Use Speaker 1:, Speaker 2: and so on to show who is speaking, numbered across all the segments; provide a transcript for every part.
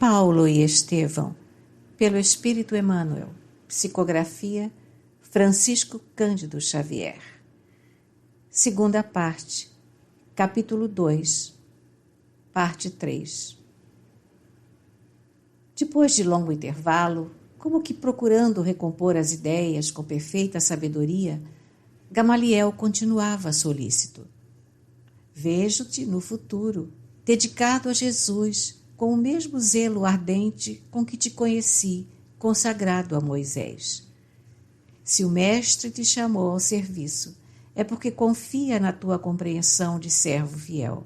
Speaker 1: Paulo e Estevão, pelo Espírito Emmanuel. Psicografia Francisco Cândido Xavier. Segunda parte, capítulo 2, parte 3. Depois de longo intervalo, como que procurando recompor as ideias com perfeita sabedoria, Gamaliel continuava solícito. Vejo-te no futuro, dedicado a Jesus, com o mesmo zelo ardente com que te conheci, consagrado a Moisés. Se o Mestre te chamou ao serviço, é porque confia na tua compreensão de servo fiel.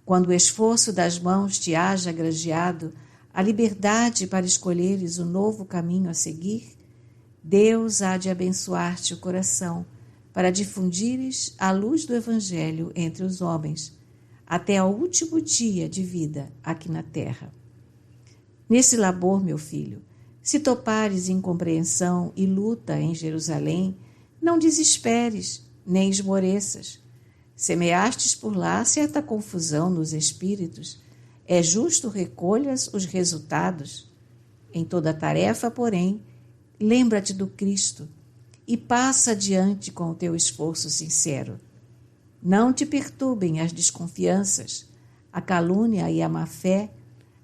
Speaker 1: Quando o esforço das mãos te haja granjeado a liberdade para escolheres o novo caminho a seguir, Deus há de abençoar-te o coração para difundires a luz do Evangelho entre os homens, até ao último dia de vida aqui na terra. Nesse labor, meu filho, se topares incompreensão e luta em Jerusalém, não desesperes, nem esmoreças. Semeastes por lá certa confusão nos espíritos, é justo recolhas os resultados. Em toda tarefa, porém, lembra-te do Cristo e passa adiante com o teu esforço sincero. Não te perturbem as desconfianças, a calúnia e a má-fé,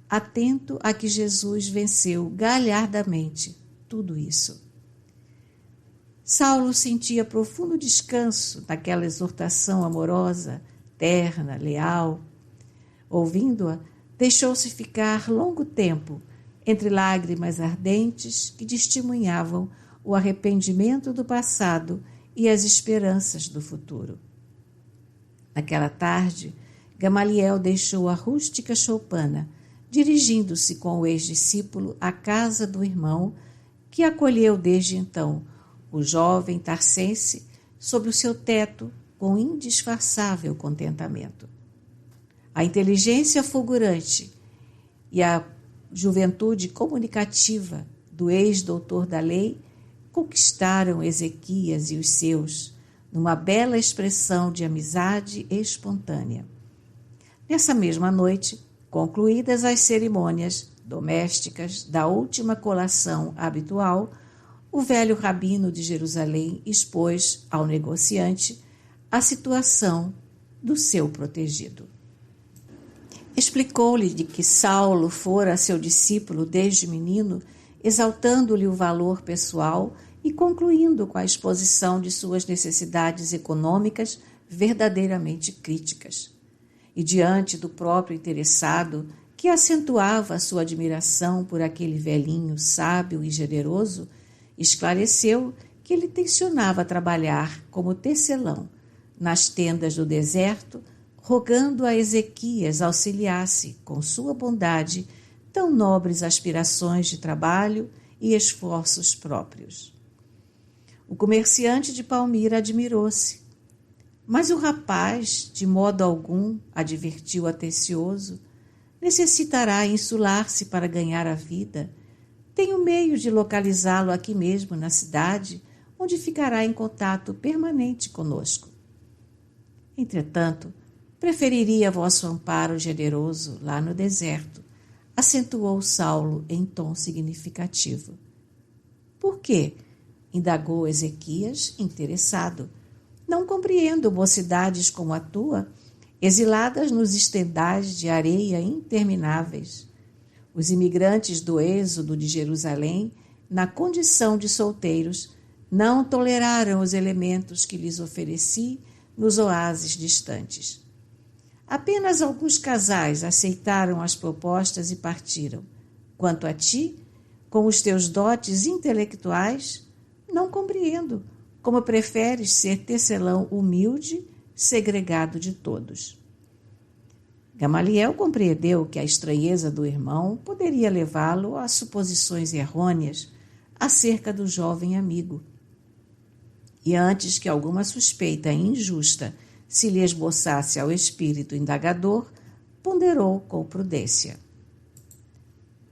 Speaker 1: atento a que Jesus venceu galhardamente tudo isso. Saulo sentia profundo descanso naquela exortação amorosa, terna, leal. Ouvindo-a, deixou-se ficar longo tempo entre lágrimas ardentes que testemunhavam o arrependimento do passado e as esperanças do futuro. Naquela tarde, Gamaliel deixou a rústica choupana, dirigindo-se com o ex-discípulo à casa do irmão, que acolheu desde então o jovem tarsense sob o seu teto com indisfarçável contentamento. A inteligência fulgurante e a juventude comunicativa do ex-doutor da lei conquistaram Ezequias e os seus, numa bela expressão de amizade espontânea. Nessa mesma noite, concluídas as cerimônias domésticas da última colação habitual, o velho rabino de Jerusalém expôs ao negociante a situação do seu protegido. Explicou-lhe de que Saulo fora seu discípulo desde menino, exaltando-lhe o valor pessoal e concluindo com a exposição de suas necessidades econômicas verdadeiramente críticas. E diante do próprio interessado, que acentuava a sua admiração por aquele velhinho sábio e generoso, esclareceu que ele tencionava trabalhar como tecelão nas tendas do deserto, rogando a Ezequias auxiliasse, com sua bondade, tão nobres aspirações de trabalho e esforços próprios. O comerciante de Palmira admirou-se. Mas o rapaz, de modo algum, advertiu atencioso, necessitará insular-se para ganhar a vida. Tenho meio de localizá-lo aqui mesmo na cidade, onde ficará em contato permanente conosco. Entretanto, preferiria vosso amparo generoso lá no deserto, acentuou Saulo em tom significativo. Por quê? Indagou Ezequias, interessado. Não compreendo mocidades como a tua, exiladas nos estendais de areia intermináveis. Os imigrantes do êxodo de Jerusalém, na condição de solteiros, não toleraram os elementos que lhes ofereci nos oásis distantes. Apenas alguns casais aceitaram as propostas e partiram. Quanto a ti, com os teus dotes intelectuais, não compreendo como preferes ser tecelão humilde, segregado de todos. Gamaliel compreendeu que a estranheza do irmão poderia levá-lo a suposições errôneas acerca do jovem amigo. E antes que alguma suspeita injusta se lhe esboçasse ao espírito indagador, ponderou com prudência.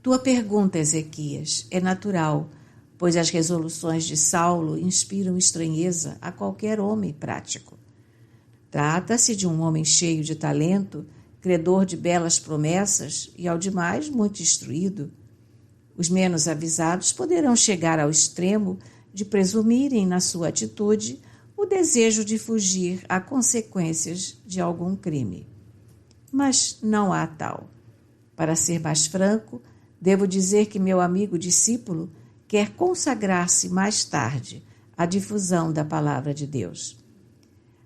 Speaker 1: Tua pergunta, Ezequias, é natural, pois as resoluções de Saulo inspiram estranheza a qualquer homem prático. Trata-se de um homem cheio de talento, credor de belas promessas e, ao demais, muito instruído. Os menos avisados poderão chegar ao extremo de presumirem na sua atitude o desejo de fugir a consequências de algum crime. Mas não há tal. Para ser mais franco, devo dizer que meu amigo discípulo quer consagrar-se mais tarde à difusão da palavra de Deus.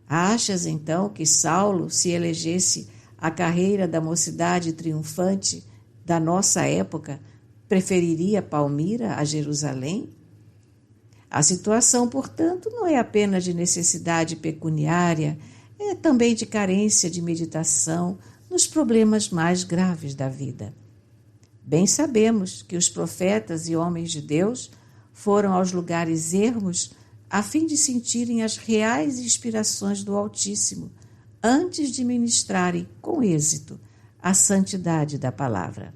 Speaker 1: Achas, então, que Saulo, se elegesse a carreira da mocidade triunfante da nossa época, preferiria Palmira a Jerusalém? A situação, portanto, não é apenas de necessidade pecuniária, é também de carência de meditação nos problemas mais graves da vida. Bem sabemos que os profetas e homens de Deus foram aos lugares ermos a fim de sentirem as reais inspirações do Altíssimo, antes de ministrarem com êxito a santidade da palavra.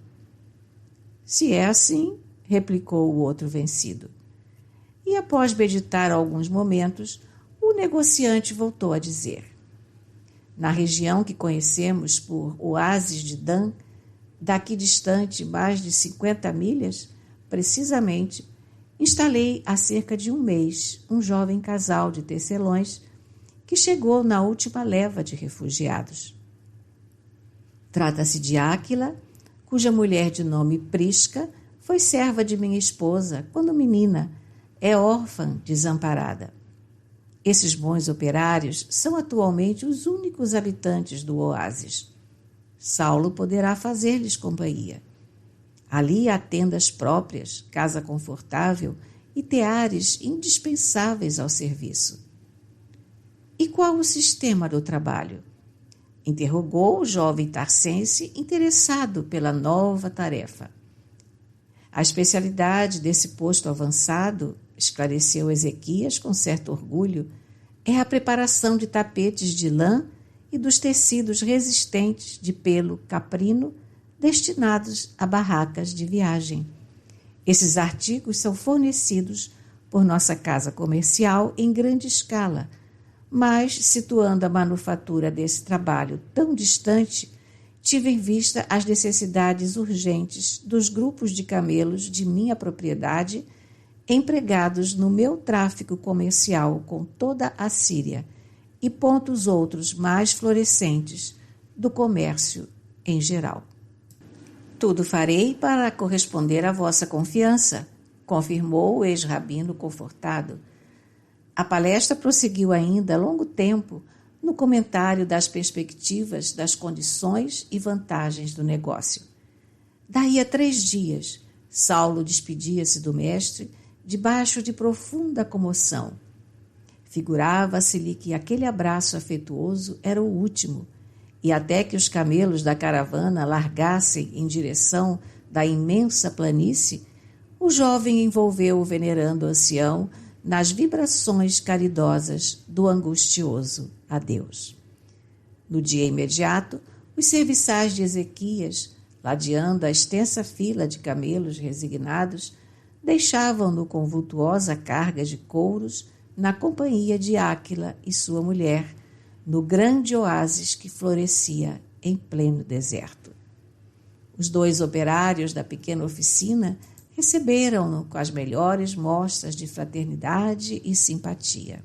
Speaker 1: Se é assim, replicou o outro vencido. E após meditar alguns momentos, o negociante voltou a dizer: na região que conhecemos por Oásis de Dan, daqui distante mais de 50 milhas, precisamente, instalei há cerca de um mês um jovem casal de tecelões que chegou na última leva de refugiados. Trata-se de Áquila, cuja mulher de nome Prisca foi serva de minha esposa quando menina, é órfã desamparada. Esses bons operários são atualmente os únicos habitantes do oásis. Saulo poderá fazer-lhes companhia. Ali há tendas próprias, casa confortável e teares indispensáveis ao serviço. E qual o sistema do trabalho? Interrogou o jovem tarsense interessado pela nova tarefa. A especialidade desse posto avançado, esclareceu Ezequias com certo orgulho, é a preparação de tapetes de lã e dos tecidos resistentes de pelo caprino destinados a barracas de viagem. Esses artigos são fornecidos por nossa casa comercial em grande escala, mas, situando a manufatura desse trabalho tão distante, tive em vista as necessidades urgentes dos grupos de camelos de minha propriedade empregados no meu tráfico comercial com toda a Síria e pontos outros mais florescentes do comércio em geral. Tudo farei para corresponder à vossa confiança, confirmou o ex-rabino confortado. A palestra prosseguiu ainda longo tempo no comentário das perspectivas, das condições e vantagens do negócio. Daí a 3 dias, Saulo despedia-se do mestre debaixo de profunda comoção. Figurava-se-lhe que aquele abraço afetuoso era o último, e até que os camelos da caravana largassem em direção da imensa planície, o jovem envolveu o venerando ancião nas vibrações caridosas do angustioso adeus. No dia imediato, os serviçais de Ezequias, ladeando a extensa fila de camelos resignados, deixavam-no com vultuosa carga de couros na companhia de Áquila e sua mulher, no grande oásis que florescia em pleno deserto. Os 2 operários da pequena oficina receberam-no com as melhores mostras de fraternidade e simpatia.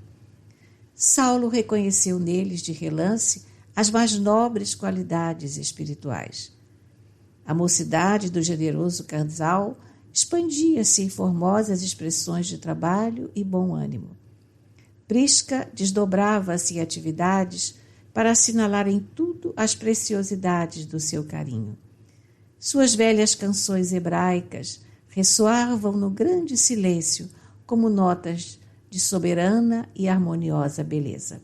Speaker 1: Saulo reconheceu neles de relance as mais nobres qualidades espirituais. A mocidade do generoso casal expandia-se em formosas expressões de trabalho e bom ânimo. Prisca desdobrava-se em atividades para assinalar em tudo as preciosidades do seu carinho. Suas velhas canções hebraicas ressoavam no grande silêncio como notas de soberana e harmoniosa beleza.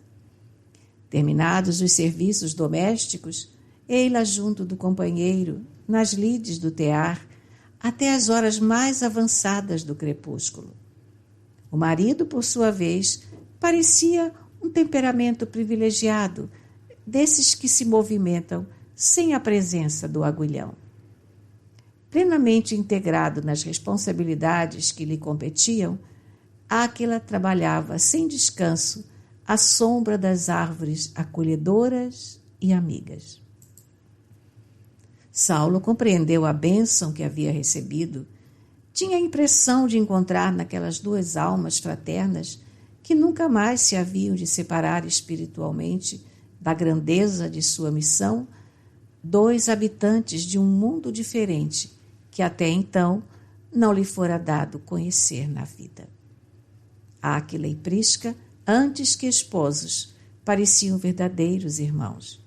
Speaker 1: Terminados os serviços domésticos, ei-la junto do companheiro, nas lides do tear, até as horas mais avançadas do crepúsculo. O marido, por sua vez, parecia um temperamento privilegiado, desses que se movimentam sem a presença do agulhão. Plenamente integrado nas responsabilidades que lhe competiam, Áquila trabalhava sem descanso à sombra das árvores acolhedoras e amigas. Saulo compreendeu a bênção que havia recebido. Tinha a impressão de encontrar naquelas duas almas fraternas que nunca mais se haviam de separar espiritualmente da grandeza de sua missão, dois habitantes de um mundo diferente que até então não lhe fora dado conhecer na vida. Áquila e Prisca, antes que esposos, pareciam verdadeiros irmãos.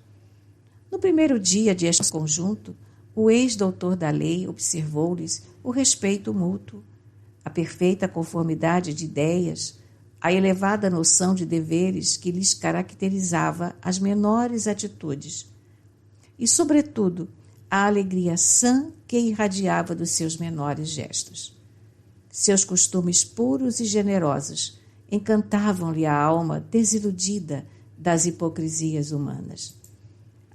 Speaker 1: No primeiro dia de conjunto, o ex-doutor da lei observou-lhes o respeito mútuo, a perfeita conformidade de ideias, a elevada noção de deveres que lhes caracterizava as menores atitudes e, sobretudo, a alegria sã que irradiava dos seus menores gestos. Seus costumes puros e generosos encantavam-lhe a alma desiludida das hipocrisias humanas.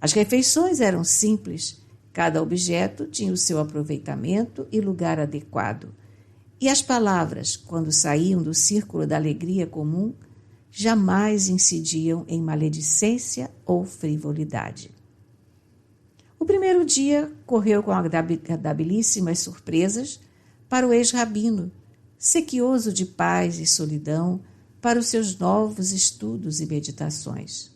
Speaker 1: As refeições eram simples, cada objeto tinha o seu aproveitamento e lugar adequado, e as palavras, quando saíam do círculo da alegria comum, jamais incidiam em maledicência ou frivolidade. O primeiro dia correu com agradabilíssimas surpresas para o ex-rabino, sequioso de paz e solidão para os seus novos estudos e meditações.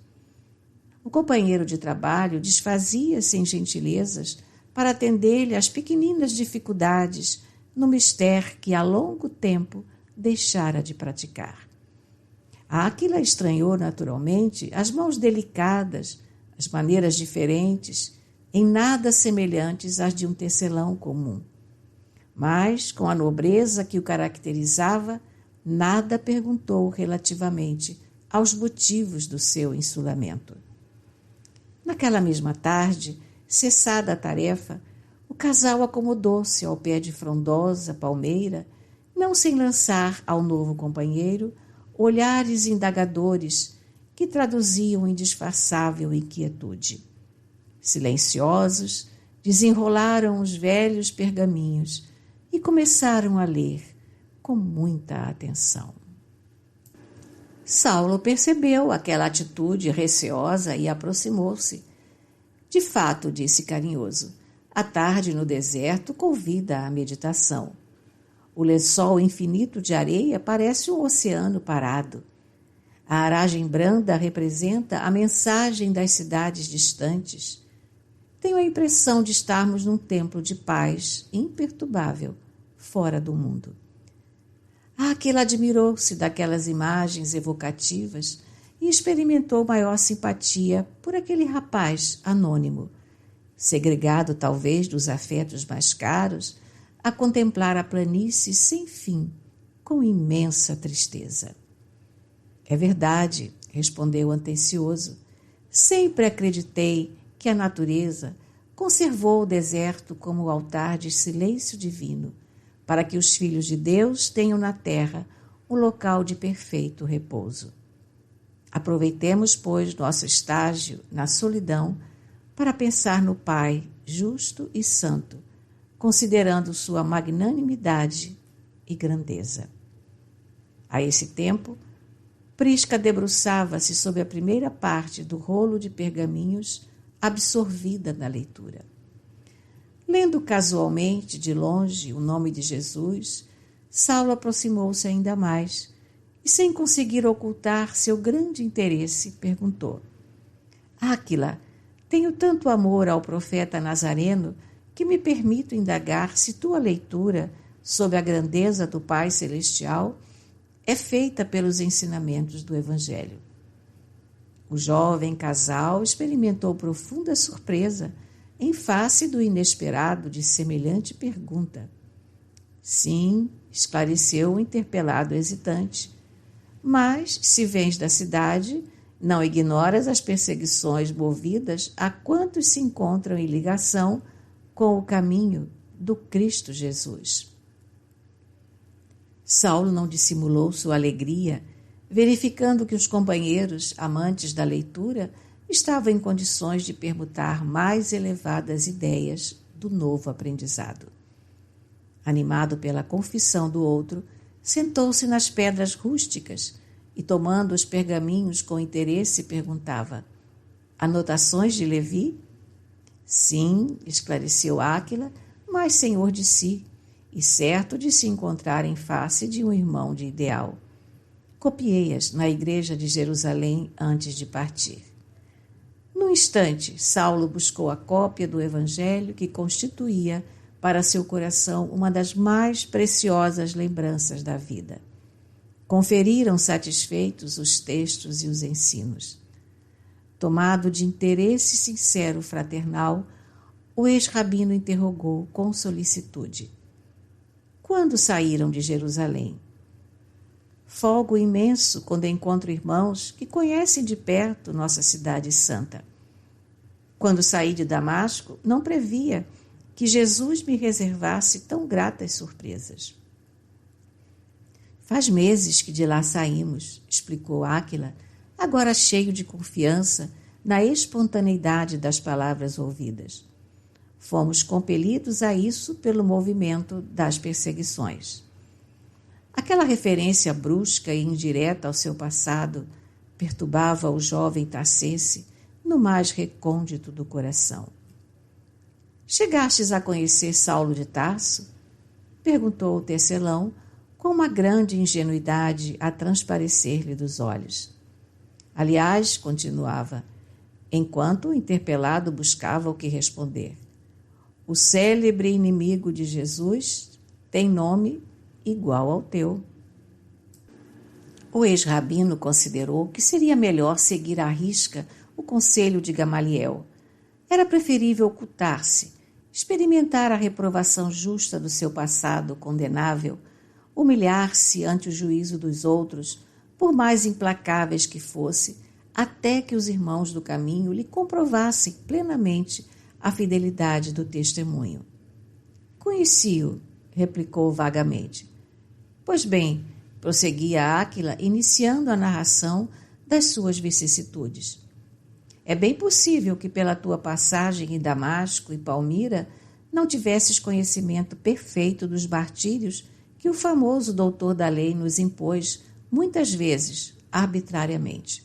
Speaker 1: O companheiro de trabalho desfazia-se em gentilezas para atender-lhe às pequeninas dificuldades no mistério que há longo tempo deixara de praticar. Áquila estranhou naturalmente as mãos delicadas, as maneiras diferentes, em nada semelhantes às de um tecelão comum. Mas, com a nobreza que o caracterizava, nada perguntou relativamente aos motivos do seu insulamento. Naquela mesma tarde, cessada a tarefa, o casal acomodou-se ao pé de frondosa palmeira, não sem lançar ao novo companheiro olhares indagadores que traduziam indisfarçável inquietude. Silenciosos, desenrolaram os velhos pergaminhos e começaram a ler com muita atenção. Saulo percebeu aquela atitude receosa e aproximou-se. De fato, disse carinhoso, a tarde no deserto convida à meditação. O lençol infinito de areia parece um oceano parado. A aragem branda representa a mensagem das cidades distantes. Tenho a impressão de estarmos num templo de paz imperturbável, fora do mundo. Áquila admirou-se daquelas imagens evocativas e experimentou maior simpatia por aquele rapaz anônimo, segregado talvez dos afetos mais caros, a contemplar a planície sem fim, com imensa tristeza. É verdade, respondeu atencioso, sempre acreditei que a natureza conservou o deserto como altar de silêncio divino, para que os filhos de Deus tenham na terra um local de perfeito repouso. Aproveitemos, pois, nosso estágio na solidão para pensar no Pai justo e santo, considerando sua magnanimidade e grandeza. A esse tempo, Prisca debruçava-se sobre a primeira parte do rolo de pergaminhos, absorvida na leitura. Lendo casualmente, de longe, o nome de Jesus, Saulo aproximou-se ainda mais e, sem conseguir ocultar seu grande interesse, perguntou: Áquila, tenho tanto amor ao profeta Nazareno que me permito indagar se tua leitura sobre a grandeza do Pai Celestial é feita pelos ensinamentos do Evangelho. O jovem casal experimentou profunda surpresa em face do inesperado de semelhante pergunta. Sim, esclareceu o interpelado hesitante, mas, se vens da cidade, não ignoras as perseguições movidas a quantos se encontram em ligação com o caminho do Cristo Jesus. Saulo não dissimulou sua alegria, verificando que os companheiros, amantes da leitura, estavam em condições de permutar mais elevadas ideias do novo aprendizado. Animado pela confissão do outro, sentou-se nas pedras rústicas e, tomando os pergaminhos com interesse, perguntava: Anotações de Levi? Sim, esclareceu Áquila, mas senhor de si, e certo de se encontrar em face de um irmão de ideal. Copiei-as na igreja de Jerusalém antes de partir. Num instante, Saulo buscou a cópia do Evangelho que constituía para seu coração uma das mais preciosas lembranças da vida. Conferiram satisfeitos os textos e os ensinos. Tomado de interesse sincero fraternal, o ex-rabino interrogou com solicitude: quando saíram de Jerusalém? Folgo imenso quando encontro irmãos que conhecem de perto nossa cidade santa. Quando saí de Damasco, não previa que Jesus me reservasse tão gratas surpresas. Faz meses que de lá saímos, explicou Áquila, agora cheio de confiança na espontaneidade das palavras ouvidas. Fomos compelidos a isso pelo movimento das perseguições. Aquela referência brusca e indireta ao seu passado perturbava o jovem tarcense no mais recôndito do coração. Chegastes a conhecer Saulo de Tarso? Perguntou o tecelão, com uma grande ingenuidade a transparecer-lhe dos olhos. Aliás, continuava, enquanto o interpelado buscava o que responder, o célebre inimigo de Jesus tem nome igual ao teu. O ex-rabino considerou que seria melhor seguir à risca o conselho de Gamaliel. Era preferível ocultar-se, experimentar a reprovação justa do seu passado condenável, humilhar-se ante o juízo dos outros, por mais implacáveis que fosse, até que os irmãos do caminho lhe comprovassem plenamente a fidelidade do testemunho. Conheci-o, replicou vagamente. Pois bem, prosseguia Áquila, iniciando a narração das suas vicissitudes. É bem possível que pela tua passagem em Damasco e Palmira não tivesses conhecimento perfeito dos martírios que o famoso doutor da lei nos impôs, muitas vezes, arbitrariamente.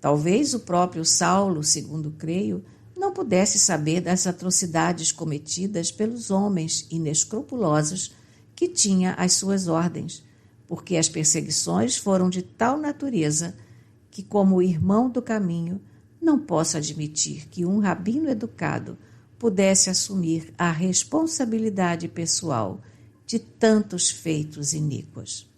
Speaker 1: Talvez o próprio Saulo, segundo creio, não pudesse saber das atrocidades cometidas pelos homens inescrupulosos que tinha às suas ordens, porque as perseguições foram de tal natureza que, como irmão do caminho, não posso admitir que um rabino educado pudesse assumir a responsabilidade pessoal de tantos feitos iníquos.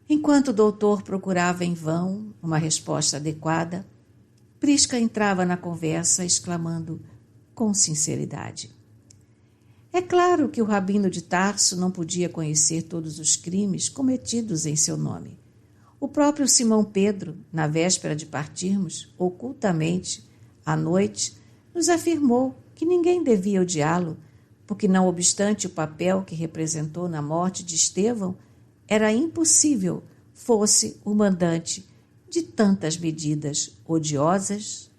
Speaker 1: Enquanto o doutor procurava em vão uma resposta adequada, Prisca entrava na conversa exclamando com sinceridade: é claro que o rabino de Tarso não podia conhecer todos os crimes cometidos em seu nome. O próprio Simão Pedro, na véspera de partirmos, ocultamente, à noite, nos afirmou que ninguém devia odiá-lo, porque, não obstante o papel que representou na morte de Estevão, era impossível fosse o mandante de tantas medidas odiosas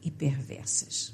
Speaker 1: e perversas.